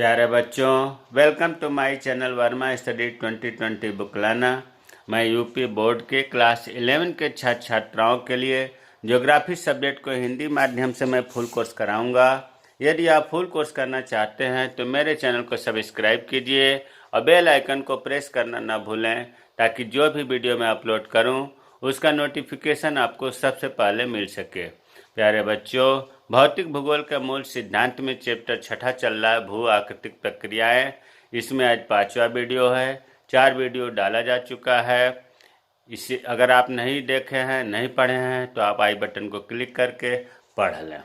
प्यारे बच्चों, welcome to my channel Verma study 2020 book लाना। मैं यूपी बोर्ड के क्लास 11 के छात्र छात्राओं के लिए ज्योग्राफी सब्जेक्ट को हिंदी माध्यम से मैं फुल कोर्स कराऊंगा। यदि आप फुल कोर्स करना चाहते हैं तो मेरे चैनल को सब्सक्राइब कीजिए और बेल आइकन को प्रेस करना ना भूलें, ताकि जो भी वीडियो मैं अपलोड करूं उसका नोटिफिकेशन आपको सबसे पहले मिल सके। प्यारे बच्चों, भौतिक भूगोल के मूल सिद्धांत में चैप्टर 6 चल रहा है, भू आकृतिक प्रक्रियाएं। इसमें आज 5वां वीडियो है। 4 वीडियो डाला जा चुका है। इसे अगर आप नहीं देखे हैं, नहीं पढ़े हैं, तो आप आई बटन को क्लिक करके पढ़ लें।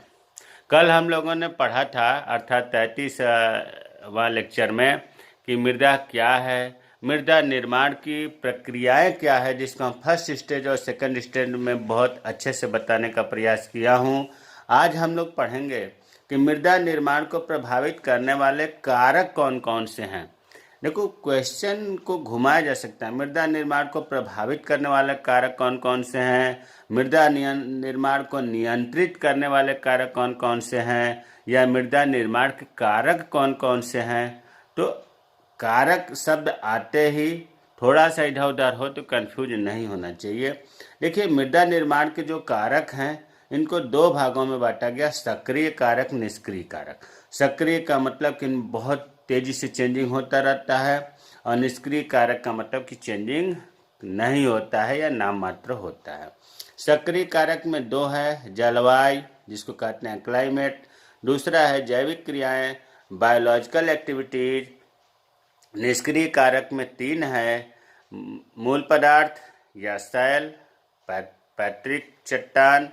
कल हम लोगों ने पढ़ा था, अर्थात 33वां लेक्चर में, कि मृदा क्या है, मृदा निर्माण की प्रक्रियाएं क्या है, जिसको हम फर्स्ट स्टेज और सेकंड स्टेज में बहुत अच्छे से बताने का प्रयास किया हूं। आज हम लोग पढ़ेंगे कि मृदा निर्माण को प्रभावित करने वाले कारक कौन कौन से हैं। देखो, क्वेश्चन को घुमाया जा सकता है। मृदा निर्माण को प्रभावित करने वाले कारक कौन कौन से हैं, मृदा निर्माण को नियंत्रित करने वाले कारक कौन कौन से हैं, या मृदा निर्माण के कारक कौन कौन से हैं। तो कारक शब्द आते ही थोड़ा सा इधर उधर हो तो कंफ्यूज नहीं होना चाहिए। देखिए, मृदा निर्माण के जो कारक हैं इनको 2 भागों में बांटा गया, सक्रिय कारक, निष्क्रिय कारक। सक्रिय का मतलब कि बहुत तेजी से चेंजिंग होता रहता है, और निष्क्रिय कारक का मतलब कि चेंजिंग नहीं होता है या नाम मात्र होता है। सक्रिय कारक में 2 है, जलवायु जिसको कहते हैं क्लाइमेट, दूसरा है जैविक क्रियाएं, बायोलॉजिकल एक्टिविटीज। निष्क्रिय कारक में 3 है, मूल पदार्थ या सैल, पैतृक चट्टान,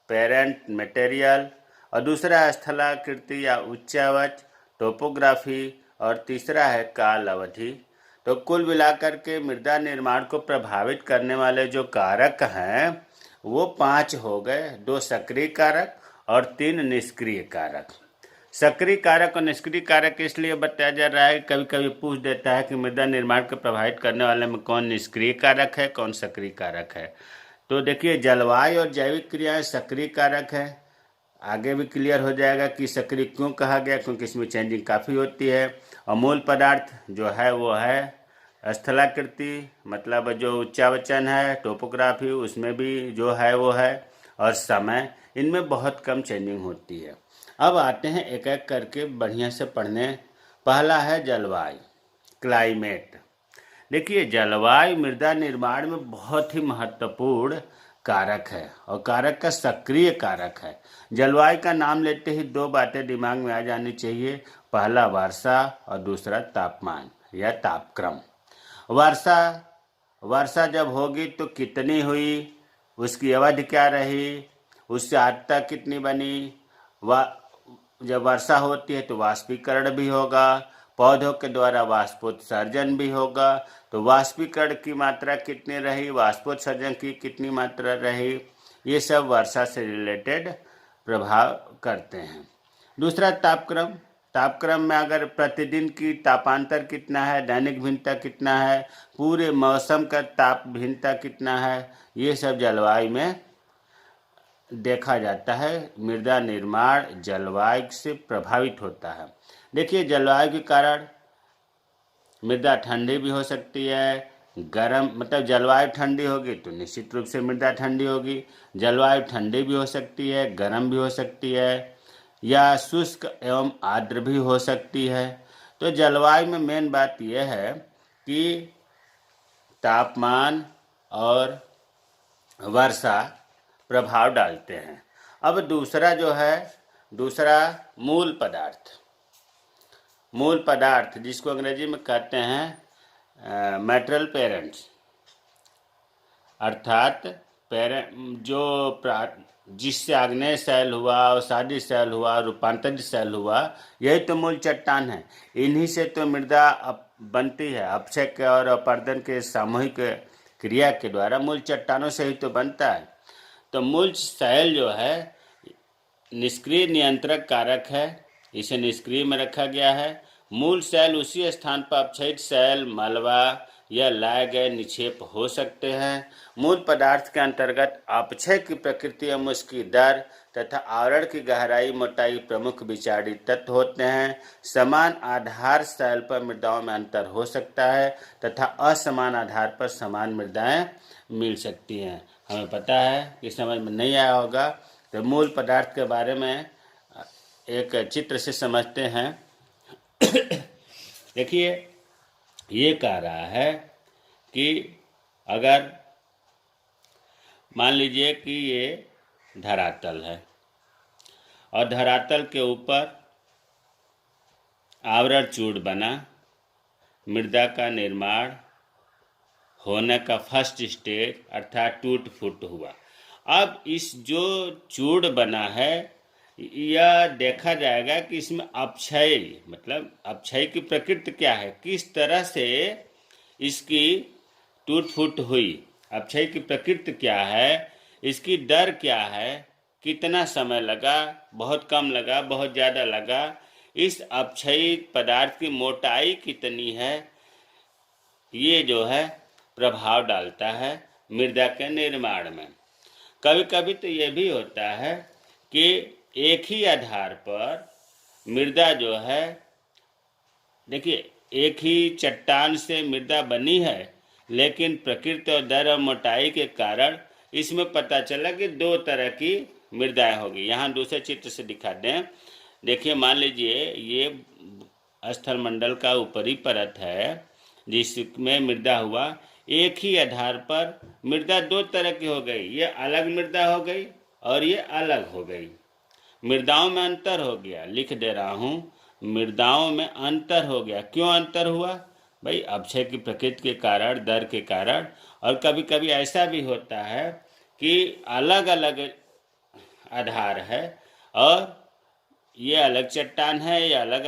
पेरेंट मटेरियल, और दूसरा है स्थलाकृति या उच्चावच, टोपोग्राफी, और तीसरा है काल अवधि। तो कुल मिलाकर के मृदा निर्माण को प्रभावित करने वाले जो कारक हैं वो 5 हो गए, 2 सक्रिय कारक और 3 निष्क्रिय कारक। सक्रिय कारक और निष्क्रिय कारक इसलिए बताया जा रहा है, कभी कभी पूछ देता है कि मृदा निर्माण को प्रभावित करने वाले में कौन निष्क्रिय कारक है, कौन सक्रिय कारक है। तो देखिए, जलवायु और जैविक क्रियाएं सक्रिय कारक है। आगे भी क्लियर हो जाएगा कि सक्रिय क्यों कहा गया, क्योंकि इसमें चेंजिंग काफ़ी होती है। और मूल पदार्थ जो है वो है स्थलाकृति, मतलब जो उच्चावचन है, टोपोग्राफी, उसमें भी जो है वो है, और समय, इनमें बहुत कम चेंजिंग होती है। अब आते हैं एक एक करके बढ़िया से पढ़ने। पहला है जलवायु, क्लाइमेट। देखिए, जलवायु मृदा निर्माण में बहुत ही महत्वपूर्ण कारक है और कारक का सक्रिय कारक है। जलवायु का नाम लेते ही 2 बातें दिमाग में आ जानी चाहिए, पहला वर्षा और दूसरा तापमान या तापक्रम। वर्षा जब होगी तो कितनी हुई, उसकी अवधि क्या रही, उससे आर्द्रता कितनी बनी। जब वर्षा होती है तो वाष्पीकरण भी होगा, पौधों के द्वारा वाष्पोत्सर्जन भी होगा। तो वाष्पीकरण की मात्रा कितनी रही, वाष्पोत्सर्जन की कितनी मात्रा रही, ये सब वर्षा से रिलेटेड प्रभाव करते हैं। दूसरा तापक्रम। तापक्रम में अगर प्रतिदिन की तापांतर कितना है, दैनिक भिन्नता कितना है, पूरे मौसम का ताप भिन्नता कितना है, ये सब जलवायु में देखा जाता है। मृदा निर्माण जलवायु से प्रभावित होता है। देखिए, जलवायु के कारण मृदा ठंडी भी हो सकती है, गर्म, मतलब जलवायु ठंडी होगी तो निश्चित रूप से मृदा ठंडी होगी। जलवायु ठंडी भी हो सकती है, गर्म भी हो सकती है, या शुष्क एवं आर्द्र भी हो सकती है। तो जलवायु में मेन बात यह है कि तापमान और वर्षा प्रभाव डालते हैं। अब दूसरा जो है, दूसरा मूल पदार्थ जिसको अंग्रेजी में कहते हैं मैटेरियल पेरेंट्स, अर्थात जिससे आग्नेय शैल हुआ, अवसादी शैल हुआ, रूपांतरित शैल हुआ, यही तो मूल चट्टान है। इन्हीं से तो मृदा बनती है। अपक्षय और अपर्दन के सामूहिक क्रिया के द्वारा मूल चट्टानों से ही तो बनता है। तो मूल शैल जो है निष्क्रिय नियंत्रक कारक है, इसे निष्क्रिय में रखा गया है। मूल शैल उसी स्थान पर अपक्षयित शैल, मलबा या लाए गए निक्षेप हो सकते हैं। मूल पदार्थ के अंतर्गत अपक्षय की प्रकृति एवं उसकी दर तथा आवरण की गहराई मोटाई प्रमुख विचारित तत्व होते हैं। समान आधार शैल पर मृदाओं में अंतर हो सकता है तथा असमान आधार पर समान मृदाएं मिल सकती हैं। हमें पता है कि समझ में नहीं आया होगा तो मूल पदार्थ के बारे में एक चित्र से समझते हैं। देखिए, ये कह रहा है कि अगर मान लीजिए कि ये धरातल है और धरातल के ऊपर आवरण चूड़ बना, मृदा का निर्माण होने का फर्स्ट स्टेज अर्थात टूट फूट हुआ। अब इस जो चूड़ बना है यह देखा जाएगा कि इसमें अपक्षय मतलब अपक्षय की प्रकृति क्या है, किस तरह से इसकी टूट फूट हुई, अपक्षय की प्रकृति क्या है, इसकी दर क्या है, कितना समय लगा, बहुत कम लगा, बहुत ज़्यादा लगा, इस अपक्षयी पदार्थ की मोटाई कितनी है, ये जो है प्रभाव डालता है मृदा के निर्माण में। कभी कभी तो ये भी होता है कि एक ही आधार पर मृदा जो है, देखिए एक ही चट्टान से मृदा बनी है, लेकिन प्रकृति और दर और मोटाई के कारण इसमें पता चला कि दो तरह की मृदाएं होगी। यहाँ दूसरे चित्र से दिखा दें। देखिए, मान लीजिए ये स्थल मंडल का ऊपरी परत है जिसमें मृदा हुआ। एक ही आधार पर मृदा दो तरह की हो गई, ये अलग मृदा हो गई और ये अलग हो गई। मृदाओं में अंतर हो गया, लिख दे रहा हूँ, मृदाओं में अंतर हो गया। क्यों अंतर हुआ भाई? अपक्षय की प्रकृति के कारण, दर के कारण। और कभी कभी ऐसा भी होता है कि अलग अलग आधार है और ये अलग चट्टान है, ये अलग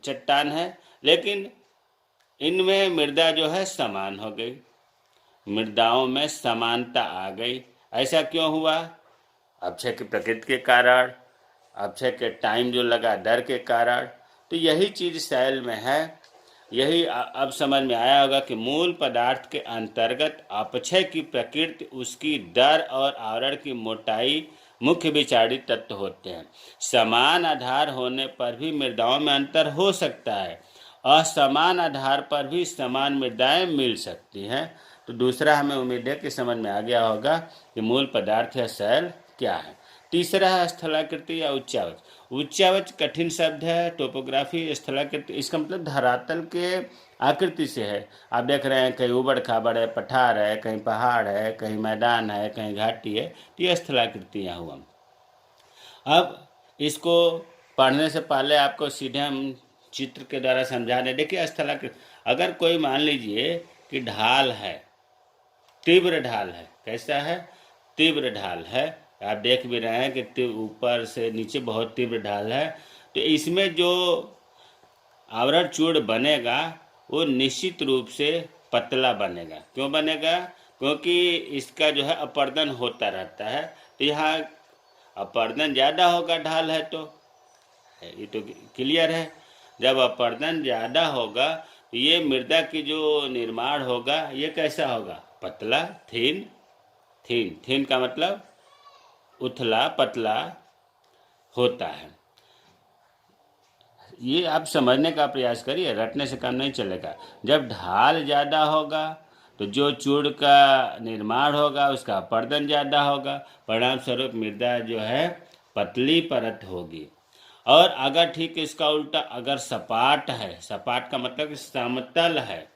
चट्टान है, लेकिन इनमें मृदा जो है समान हो गई, मृदाओं में समानता आ गई। ऐसा क्यों हुआ? अपक्षय की प्रकृति के कारण, अपक्षय के टाइम जो लगा दर के कारण। तो यही चीज़ शैल में है। यही अब समझ में आया होगा कि मूल पदार्थ के अंतर्गत अपक्षय की प्रकृति, उसकी दर और आवरण की मोटाई मुख्य विचारित तत्व होते हैं। समान आधार होने पर भी मृदाओं में अंतर हो सकता है, असमान आधार पर भी समान मृदाएं मिल सकती हैं। तो दूसरा हमें उम्मीद है कि समझ में आ गया होगा कि मूल पदार्थ या शैल क्या है। तीसरा है स्थलाकृति या उच्चावच। उच्चावच कठिन शब्द है। टोपोग्राफी स्थलाकृति, इसका मतलब धरातल के आकृति से है। आप देख रहे हैं कहीं उबड़ खाबड़ है, पठार है, कहीं पहाड़ है, कहीं मैदान है, कहीं घाटी है, तो ये स्थलाकृतियाँ हुआ। अब इसको पढ़ने से पहले आपको सीधे हम चित्र के द्वारा समझा दें। देखिए, स्थलाकृति, अगर कोई मान लीजिए कि ढाल है, तीव्र ढाल है, कैसा है? तीव्र ढाल है। आप देख भी रहे हैं कि ऊपर से नीचे बहुत तीव्र ढाल है। तो इसमें जो आवरण चूड़ बनेगा वो निश्चित रूप से पतला बनेगा। क्यों बनेगा? क्योंकि इसका जो है अपर्दन होता रहता है। तो यहाँ अपर्दन ज़्यादा होगा ढाल है तो, ये तो क्लियर है। जब अपर्दन ज़्यादा होगा तो ये मृदा की जो निर्माण होगा ये कैसा होगा? पतला, थीन। थीन, थीन का मतलब उथला पतला होता है। ये आप समझने का प्रयास करिए, रटने से काम नहीं चलेगा। जब ढाल ज़्यादा होगा तो जो चूड़ का निर्माण होगा उसका अपर्दन ज़्यादा होगा, परिणाम स्वरूप मृदा जो है पतली परत होगी। और अगर ठीक इसका उल्टा, अगर सपाट है, सपाट का मतलब समतल है,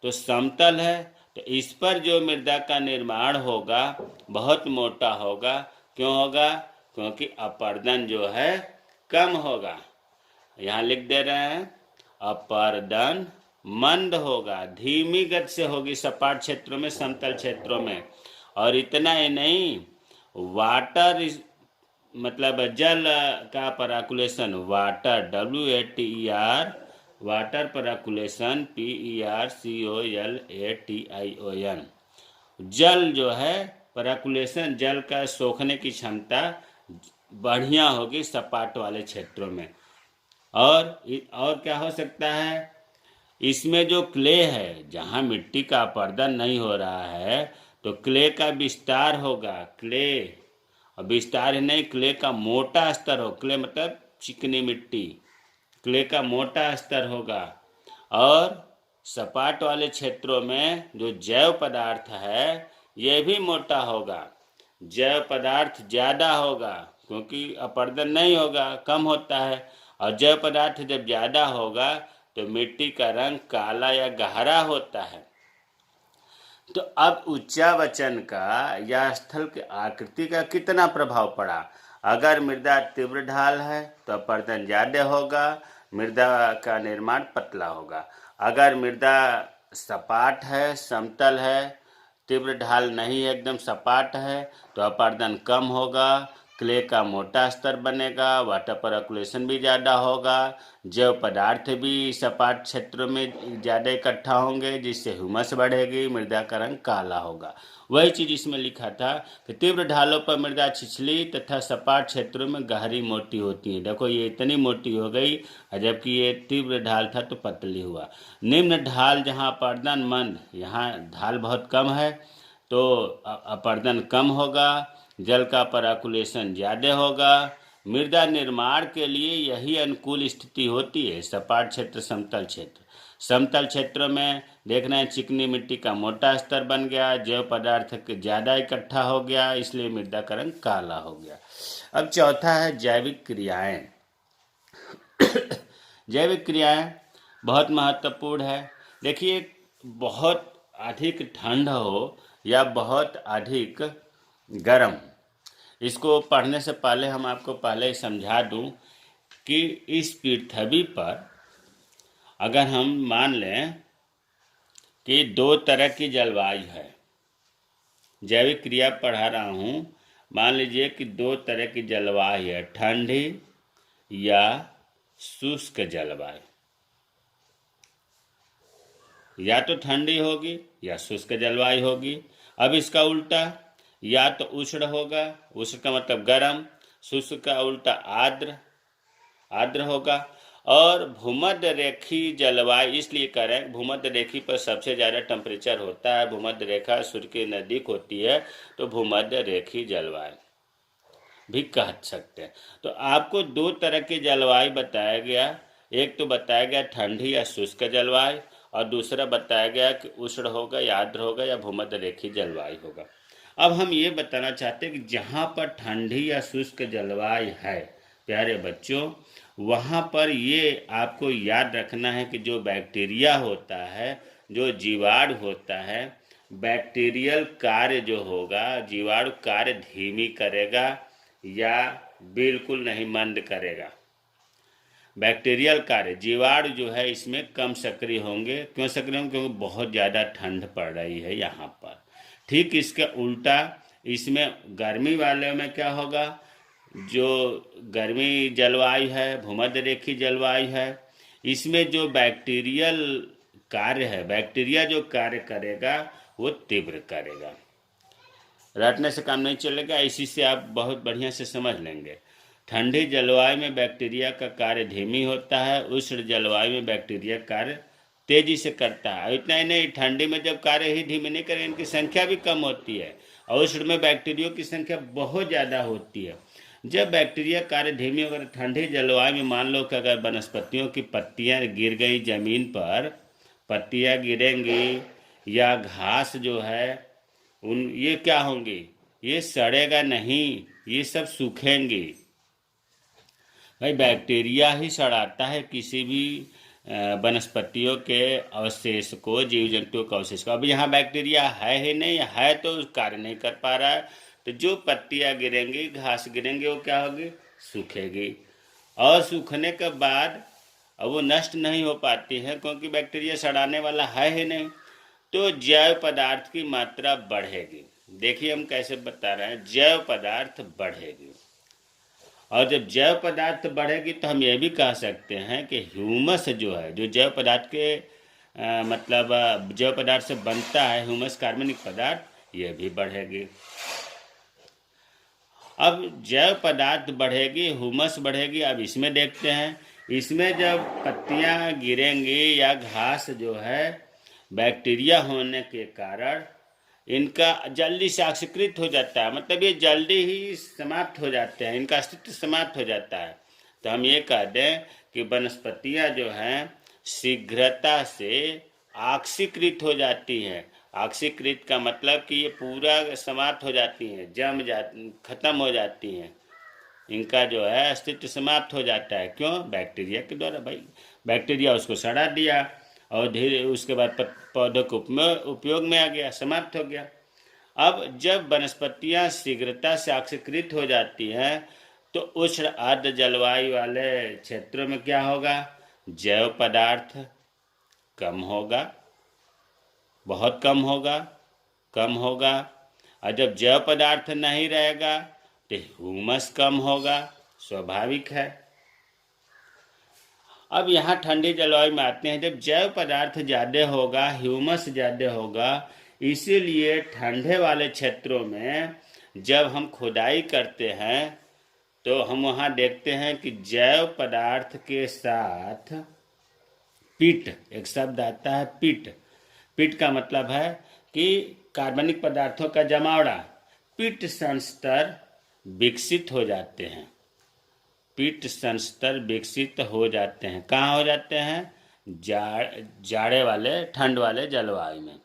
तो समतल है तो इस पर जो मृदा का निर्माण होगा बहुत मोटा होगा। क्यों होगा? क्योंकि अपर्दन जो है कम होगा। यहाँ लिख दे रहे हैं, अपर्दन मंद होगा, धीमी गति से होगी सपाट क्षेत्रों में, समतल क्षेत्रों में। और इतना ही नहीं, वाटर मतलब जल का पराकुलेशन, वाटर WATER, वाटर पराकुलेशन PERCOLATION, जल जो है पराकुलेशन, जल का सोखने की क्षमता बढ़िया होगी सपाट वाले क्षेत्रों में। और क्या हो सकता है? इसमें जो क्ले है, जहाँ मिट्टी का अपरदन नहीं हो रहा है तो क्ले का विस्तार होगा। क्ले और विस्तार ही नहीं, क्ले का मोटा स्तर हो, क्ले मतलब चिकनी मिट्टी, क्ले का मोटा स्तर होगा। और सपाट वाले क्षेत्रों में जो जैव पदार्थ है ये भी मोटा होगा, जैव पदार्थ ज़्यादा होगा क्योंकि अपरदन नहीं होगा, कम होता है। और जैव पदार्थ जब ज़्यादा होगा तो मिट्टी का रंग काला या गहरा होता है। तो अब उच्चावचन का या स्थल की आकृति का कितना प्रभाव पड़ा। अगर मृदा तीव्र ढाल है तो अपरदन ज़्यादा होगा, मृदा का निर्माण पतला होगा। अगर मृदा सपाट है, समतल है, तीव्र ढाल नहीं है, एकदम सपाट है, तो अपरदन कम होगा, क्ले का मोटा स्तर बनेगा, वाटर परकुलेशन भी ज़्यादा होगा, जैव पदार्थ भी सपाट क्षेत्रों में ज़्यादा इकट्ठा होंगे जिससे ह्यूमस बढ़ेगी, मृदा का रंग काला होगा। वही चीज़ इसमें लिखा था कि तीव्र ढालों पर मृदा छिछली तथा सपाट क्षेत्रों में गहरी मोटी होती है। देखो ये इतनी मोटी हो गई, जबकि ये तीव्र ढाल था तो पतली हुआ। निम्न ढाल जहाँ अपरदन मंद, यहाँ ढाल बहुत कम है तो अपरदन कम होगा, जल का परकुलेशन ज़्यादा होगा। मृदा निर्माण के लिए यही अनुकूल स्थिति होती है। सपाट क्षेत्र, समतल क्षेत्र। समतल क्षेत्रों में देखना है चिकनी मिट्टी का मोटा स्तर बन गया, जैव पदार्थ ज़्यादा इकट्ठा हो गया, इसलिए मृदा का रंग काला हो गया। अब चौथा है जैविक क्रियाएं। जैविक क्रियाएं बहुत महत्वपूर्ण है। देखिए, बहुत अधिक ठंड हो या बहुत अधिक गर्म, इसको पढ़ने से पहले हम आपको पहले ही समझा दूं कि इस पृथ्वी पर अगर हम मान लें कि दो तरह की जलवायु है, जैविक क्रिया पढ़ा रहा हूँ, मान लीजिए कि दो तरह की जलवायु है, ठंडी या शुष्क जलवायु। या तो ठंडी होगी या शुष्क जलवायु होगी। अब इसका उल्टा, या तो उष्ण होगा, उष्ण का मतलब गर्म, शुष्क का उल्टा आर्द्र, आर्द्र होगा। और भूमध्य रेखी जलवायु इसलिए करें, भूमध्य रेखी पर सबसे ज़्यादा टेम्परेचर होता है, भूमध्य रेखा सूर्य के नज़दीक होती है, तो भूमध्य रेखी जलवायु भी कह सकते हैं। तो आपको दो तरह की जलवायु बताया गया, एक तो बताया गया ठंडी या शुष्क जलवायु, और दूसरा बताया गया कि उष्ण होगा या आर्द्र होगा या भूमध्य रेखी जलवायु होगा। अब हम ये बताना चाहते हैं कि जहाँ पर ठंडी या शुष्क जलवायु है प्यारे बच्चों, वहाँ पर ये आपको याद रखना है कि जो बैक्टीरिया होता है, जो जीवाणु होता है, बैक्टीरियल कार्य जो होगा, जीवाणु कार्य धीमी करेगा या बिल्कुल नहीं, मंद करेगा। बैक्टीरियल कार्य, जीवाणु जो है इसमें कम सक्रिय होंगे। क्यों सक्रिय होंगे? क्योंकि बहुत ज़्यादा ठंड पड़ रही है यहाँ पर। ठीक इसके उल्टा इसमें गर्मी वाले में क्या होगा, जो गर्मी जलवायु है, भूमध्य रेखी जलवायु है, इसमें जो बैक्टीरियल कार्य है, बैक्टीरिया जो कार्य करेगा वो तीव्र करेगा। रटने से काम नहीं चलेगा, इसी से आप बहुत बढ़िया से समझ लेंगे। ठंडी जलवायु में बैक्टीरिया का कार्य धीमी होता है, उष्ण जलवायु में बैक्टीरिया कार्य तेजी से करता है। इतना ही नहीं, ठंडी में जब कार्य ही धीमे नहीं करें, इनकी संख्या भी कम होती है, और उष्ण में बैक्टीरिया की संख्या बहुत ज़्यादा होती है। जब बैक्टीरिया कार्य धीमी होगा, ठंडी जलवायु में मान लो कि अगर वनस्पतियों की पत्तियाँ गिर गई जमीन पर, पत्तियाँ गिरेंगी या घास जो है ये क्या होंगी, ये सड़ेगा नहीं, ये सब सूखेंगी। भाई बैक्टीरिया ही सड़ाता है किसी भी वनस्पतियों के अवशेष को, जीव जंतुओं के अवशेष को। अब यहाँ बैक्टीरिया है ही नहीं, है तो कार्य नहीं कर पा रहा है, तो जो पत्तियाँ गिरेंगी, घास गिरेंगे, वो क्या होगी, सूखेगी। और सूखने के बाद अब वो नष्ट नहीं हो पाती है क्योंकि बैक्टीरिया सड़ाने वाला है ही नहीं, तो जैव पदार्थ की मात्रा बढ़ेगी। देखिए हम कैसे बता रहे हैं, जैव पदार्थ बढ़ेगी। और जब जैव पदार्थ बढ़ेगी तो हम ये भी कह सकते हैं कि ह्यूमस जो है, जो जैव पदार्थ के मतलब जैव पदार्थ से बनता है, ह्यूमस कार्बनिक पदार्थ, ये भी बढ़ेगी। अब जैव पदार्थ बढ़ेगी, ह्यूमस बढ़ेगी। अब इसमें देखते हैं इसमें जब पत्तियां गिरेंगी या घास जो है, बैक्टीरिया होने के कारण इनका जल्दी से ऑक्सीकृत हो जाता है, मतलब ये जल्दी ही समाप्त हो जाते हैं, इनका अस्तित्व समाप्त हो जाता है। तो हम ये कह दें कि वनस्पतियां जो हैं शीघ्रता से ऑक्सीकृत हो जाती हैं। ऑक्सीकृत का मतलब कि ये पूरा समाप्त हो जाती हैं, खत्म हो जाती हैं, इनका जो है अस्तित्व समाप्त हो जाता है। क्यों? बैक्टीरिया के द्वारा। भाई बैक्टीरिया उसको सड़ा दिया और धीरे उसके बाद पौधों के उपयोग में आ गया, समाप्त हो गया। अब जब वनस्पतियां शीघ्रता से ऑक्सीकृत हो जाती हैं तो उष्ण आर्द्र जलवायु वाले क्षेत्रों में क्या होगा? जैव पदार्थ कम होगा, बहुत कम होगा, कम होगा। और जब जैव पदार्थ नहीं रहेगा तो ह्यूमस कम होगा, स्वाभाविक है। अब यहाँ ठंडी जलवायु में आते हैं। जब जैव पदार्थ ज़्यादा होगा, ह्यूमस ज़्यादा होगा, इसीलिए ठंडे वाले क्षेत्रों में जब हम खुदाई करते हैं तो हम वहाँ देखते हैं कि जैव पदार्थ के साथ पिट, एक शब्द आता है पिट। पिट का मतलब है कि कार्बनिक पदार्थों का जमावड़ा। पिट संस्तर विकसित हो जाते हैं, पिट संस्तर विकसित हो जाते हैं। कहाँ हो जाते हैं? जाड़े वाले, ठंड वाले जलवायु में।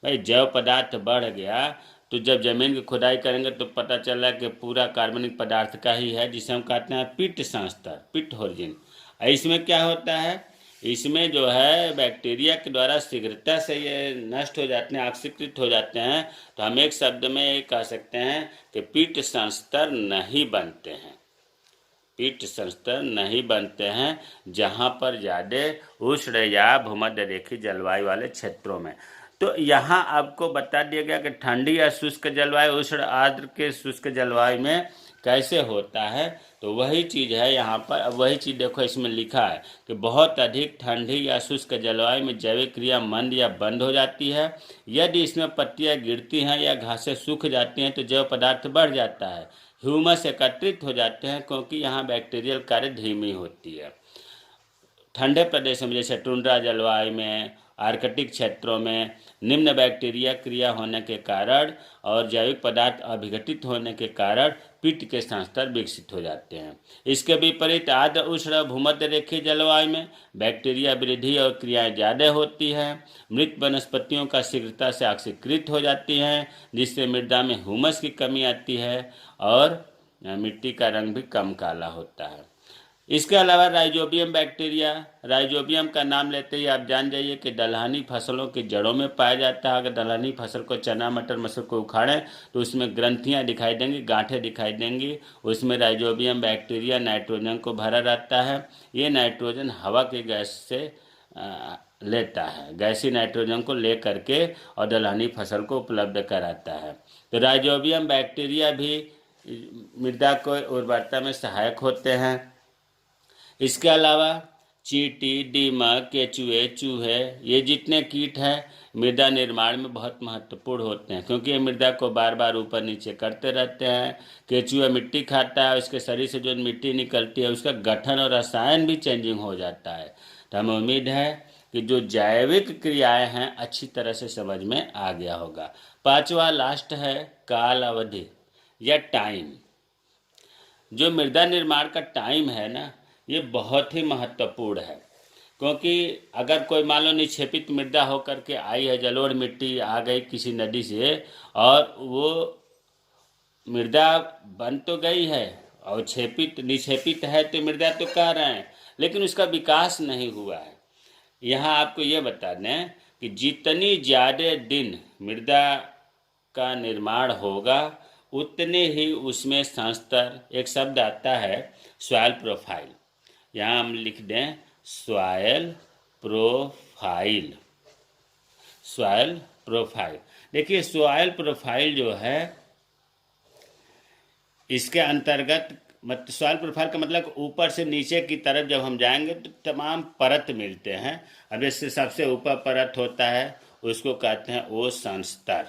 भाई जैव पदार्थ बढ़ गया तो जब जमीन की खुदाई करेंगे तो पता चला कि पूरा कार्बनिक पदार्थ का ही है, जिसे हम कहते हैं पिट संस्तर, पिट होरिजिन। इसमें क्या होता है? इसमें जो है बैक्टीरिया के द्वारा शीघ्रता से ये नष्ट हो जाते हैं, ऑक्सीकृत हो जाते हैं। तो हम एक शब्द में ये कह सकते हैं कि पिट संस्तर नहीं बनते हैं, पिट संस्तर नहीं बनते हैं जहाँ पर ज़्यादा उष्ण या भूमध्य रेखीय जलवायु वाले क्षेत्रों में। तो यहाँ आपको बता दिया गया कि ठंडी या शुष्क जलवायु उष्ण आर्द्र के शुष्क जलवायु में कैसे होता है। तो वही चीज़ है यहाँ पर। अब वही चीज़ देखो, इसमें लिखा है कि बहुत अधिक ठंडी या शुष्क जलवायु में जैविक क्रिया मंद या बंद हो जाती है। यदि इसमें पत्तियाँ गिरती हैं या घासें सूख जाती हैं तो जैव पदार्थ बढ़ जाता है, ह्यूमस एकत्रित हो जाते हैं, क्योंकि यहाँ बैक्टीरियल कार्य धीमी होती है। ठंडे प्रदेशों में जैसे टुंड्रा जलवायु में, आर्कटिक क्षेत्रों में निम्न बैक्टीरिया क्रिया होने के कारण और जैविक पदार्थ अभिघटित होने के कारण पिट के संस्तर विकसित हो जाते हैं। इसके विपरीत आर्द्र उष्ण भूमध्य रेखीय जलवायु में बैक्टीरिया वृद्धि और क्रियाएं ज़्यादा होती हैं। मृत वनस्पतियों का शीघ्रता से ऑक्सीकृत हो जाती हैं, जिससे मृदा में ह्यूमस की कमी आती है और मिट्टी का रंग भी कम काला होता है। इसके अलावा राइजोबियम बैक्टीरिया, राइजोबियम का नाम लेते ही आप जान जाइए कि दलहनी फसलों की जड़ों में पाया जाता है। अगर दलहनी फसल को, चना मटर मसूर को उखाड़ें तो उसमें ग्रंथियां दिखाई देंगी, गांठें दिखाई देंगी। उसमें राइजोबियम बैक्टीरिया नाइट्रोजन को भरा रहता है। ये नाइट्रोजन हवा की गैस से लेता है, गैसीय नाइट्रोजन को ले करके और दलहनी फसल को उपलब्ध कराता है। तो राइजोबियम बैक्टीरिया भी मृदा को उर्वरता में सहायक होते हैं। इसके अलावा चींटी, दीमक, केचुए, चूहे, ये जितने कीट हैं मृदा निर्माण में बहुत महत्वपूर्ण होते हैं, क्योंकि ये मृदा को बार बार ऊपर नीचे करते रहते हैं। केचुआ मिट्टी खाता है, उसके शरीर से जो मिट्टी निकलती है उसका गठन और रसायन भी चेंजिंग हो जाता है। तो हमें उम्मीद है कि जो जैविक क्रियाएं हैं अच्छी तरह से समझ में आ गया होगा। पांचवा लास्ट है काल अवधि या टाइम। जो मृदा निर्माण का टाइम है ना, ये बहुत ही महत्वपूर्ण है, क्योंकि अगर कोई मान लो निक्षेपित मृदा होकर के आई है, जलोढ़ मिट्टी आ गई किसी नदी से और वो मृदा बन तो गई है और निक्षेपित है तो मृदा तो कह रहे हैं, लेकिन उसका विकास नहीं हुआ है। यहाँ आपको ये बता दें कि जितनी ज़्यादा दिन मृदा का निर्माण होगा उतने ही उसमें संस्तर, एक शब्द आता है सॉइल प्रोफाइल, यहाँ हम लिख दें सॉइल प्रोफाइल। सॉइल प्रोफाइल, देखिए सॉइल प्रोफाइल जो है इसके अंतर्गत सॉइल प्रोफाइल का मतलब ऊपर से नीचे की तरफ जब हम जाएंगे तो तमाम परत मिलते हैं। अब इससे सबसे ऊपर परत होता है उसको कहते हैं ओसन स्तर,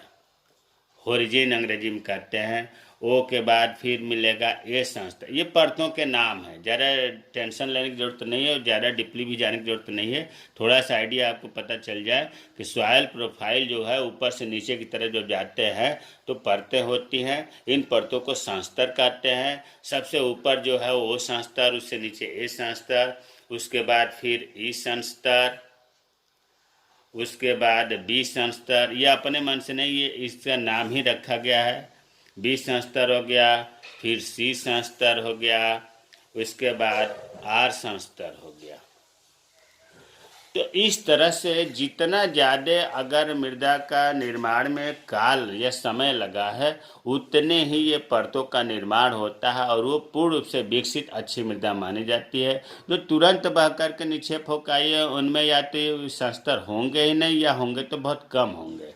होरिजिन अंग्रेजी में कहते हैं। ओ के बाद फिर मिलेगा ए संस्था। ये परतों के नाम है, ज़्यादा टेंशन लेने की ज़रूरत नहीं है और ज़्यादा डीपली भी जाने की ज़रूरत नहीं है। थोड़ा सा आइडिया आपको पता चल जाए कि सॉइल प्रोफाइल जो है ऊपर से नीचे की तरफ जब जाते हैं तो परतें होती हैं। इन परतों को संस्तर कहते हैं। सबसे ऊपर जो है ओ संस्तर, उससे नीचे ए संस्तर, उसके बाद फिर ई संस्तर, उसके बाद बी संस्तर। यह अपने मन से नहीं, ये इसका नाम ही रखा गया है। बी संस्तर हो गया, फिर सी संस्तर हो गया, उसके बाद आर संस्तर हो गया। तो इस तरह से जितना ज़्यादा अगर मृदा का निर्माण में काल या समय लगा है, उतने ही ये परतों का निर्माण होता है और वो पूर्ण रूप से विकसित अच्छी मृदा मानी जाती है। जो तुरंत बह करके निक्षेप होकर आई है उनमें या तो संस्तर होंगे ही नहीं, या होंगे तो बहुत कम होंगे।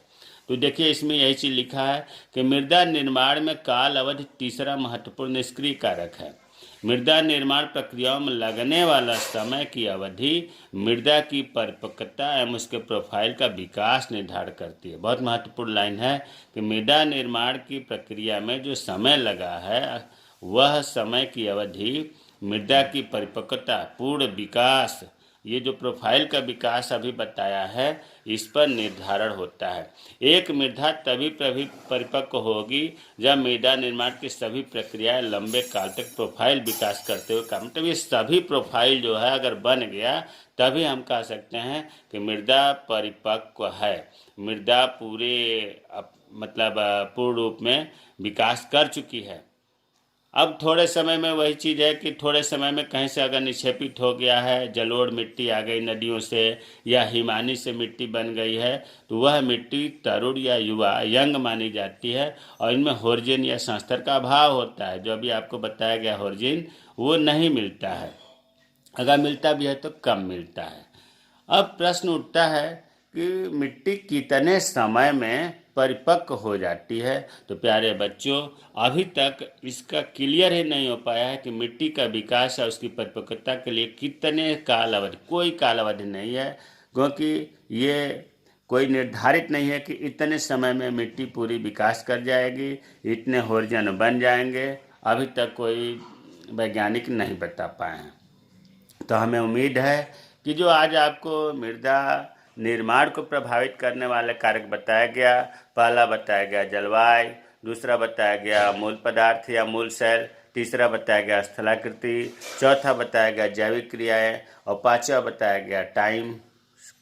तो देखिए इसमें यही चीज़ लिखा है कि मृदा निर्माण में काल अवधि तीसरा महत्वपूर्ण निष्क्रिय कारक है। मृदा निर्माण प्रक्रियाओं में लगने वाला समय की अवधि मृदा की परिपक्वता एवं उसके प्रोफाइल का विकास निर्धारित करती है। बहुत महत्वपूर्ण लाइन है कि मृदा निर्माण की प्रक्रिया में जो समय लगा है वह समय की अवधि मृदा की परिपक्वता, पूर्ण विकास, ये जो प्रोफाइल का विकास अभी बताया है इस पर निर्धारण होता है। एक मृदा तभी परिपक्व होगी जब मृदा निर्माण की सभी प्रक्रियाएं लंबे काल तक प्रोफाइल विकास करते हुए काम, मतलब ये सभी प्रोफाइल जो है अगर बन गया तभी हम कह सकते हैं कि मृदा परिपक्व है। मृदा पूरे मतलब पूर्ण रूप में विकास कर चुकी है। अब थोड़े समय में वही चीज़ है कि थोड़े समय में कहीं से अगर निक्षेपित हो गया है, जलोढ़ मिट्टी आ गई नदियों से या हिमानी से मिट्टी बन गई है, तो वह मिट्टी तरुण या युवा यंग मानी जाती है और इनमें होर्जिन या संस्तर का अभाव होता है। जो अभी आपको बताया गया होर्जिन वो नहीं मिलता है, अगर मिलता भी है तो कम मिलता है। अब प्रश्न उठता है कि मिट्टी कितने समय में परिपक्व हो जाती है। तो प्यारे बच्चों, अभी तक इसका क्लियर ही नहीं हो पाया है कि मिट्टी का विकास और उसकी परिपक्वता के लिए कितने काल अवधि, कोई काल अवधि नहीं है, क्योंकि ये कोई निर्धारित नहीं है कि इतने समय में मिट्टी पूरी विकास कर जाएगी, इतने होर्जन बन जाएंगे। अभी तक कोई वैज्ञानिक नहीं बता पाए हैं। तो हमें उम्मीद है कि जो आज आपको मृदा निर्माण को प्रभावित करने वाले कारक बताया गया, पहला बताया गया जलवायु, दूसरा बताया गया मूल पदार्थ या मूल सेल, तीसरा बताया गया स्थलाकृति, चौथा बताया गया जैविक क्रियाएं और पांचवा बताया गया टाइम,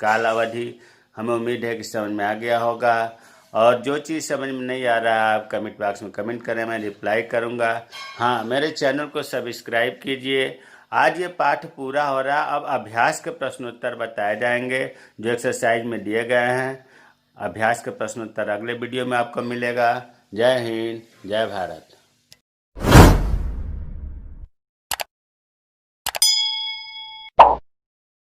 काल अवधि। हमें उम्मीद है कि समझ में आ गया होगा। और जो चीज़ समझ में नहीं आ रहा आप कमेंट बॉक्स में कमेंट करें, मैं रिप्लाई करूँगा। हाँ, मेरे चैनल को सब्सक्राइब कीजिए। आज ये पाठ पूरा हो रहा, अब अभ्यास के प्रश्नोत्तर बताए जाएंगे जो एक्सरसाइज में दिए गए हैं। अभ्यास के प्रश्नोत्तर अगले वीडियो में आपको मिलेगा। जय हिंद, जय भारत।